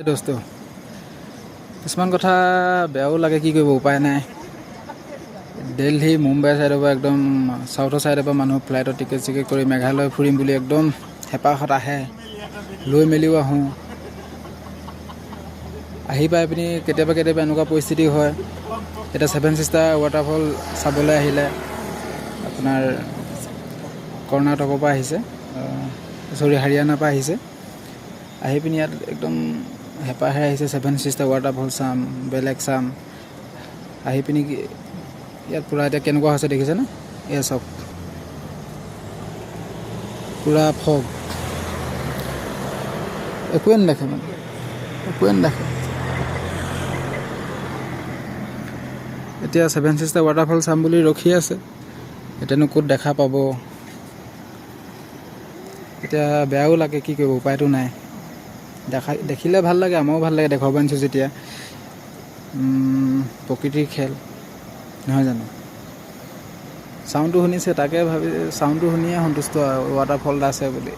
দোস্ত কিছুমান কথা বেয়াও লাগে, কি কৰিব উপায় নাই। দিল্লী মুম্বাই চাইডৰ পৰা একদম চাউথৰ চাইডৰ পৰা মানুহ ফ্লাইটৰ টিকেট কৰি মেঘালয় ফুৰিম বুলি একদম হেঁপাহত আহে, লৈ মেলিও আহোঁ। আহি পাই পিনি কেতিয়াবা এনেকুৱা পৰিস্থিতি হয়। এতিয়া 7 ছিষ্টাৰ ৱাটাৰফল চাবলৈ আহিলে আপোনাৰ কৰ্ণাটকৰ পৰা আহিছে, হাৰিয়ানাৰ পৰা আহিছে। আহি পিনি ইয়াত একদম হেঁপাহে আহিছে, 7 ছিষ্টাৰ ৱাটাৰফল চাম, বেলেগ চাম। আহি পিনি ইয়াত পূৰা এতিয়া কেনেকুৱা হৈছে দেখিছেনে? এয়া চাওক, পূৰা ফগ, একোৱে নেদেখে মানে, একোৱে নেদেখে। এতিয়া 7 ছিষ্টাৰ ৱাটাৰফল চাম বুলি ৰখি আছে, এতিয়ানো ক'ত দেখা পাব। এতিয়া বেয়াও লাগে, কি কৰিব উপায়টো নাই। দেখিলে ভাল লাগে, আমাৰো ভাল লাগে দেখুৱাব আনিছোঁ যেতিয়া। প্ৰকৃতিৰ খেল নহয় জানো। চাউণ্ডটো শুনিছে, তাকে ভাবি চাউণ্ডটো শুনিয়ে সন্তুষ্ট আৰু ৱাটাৰফল এটা আছে বুলি।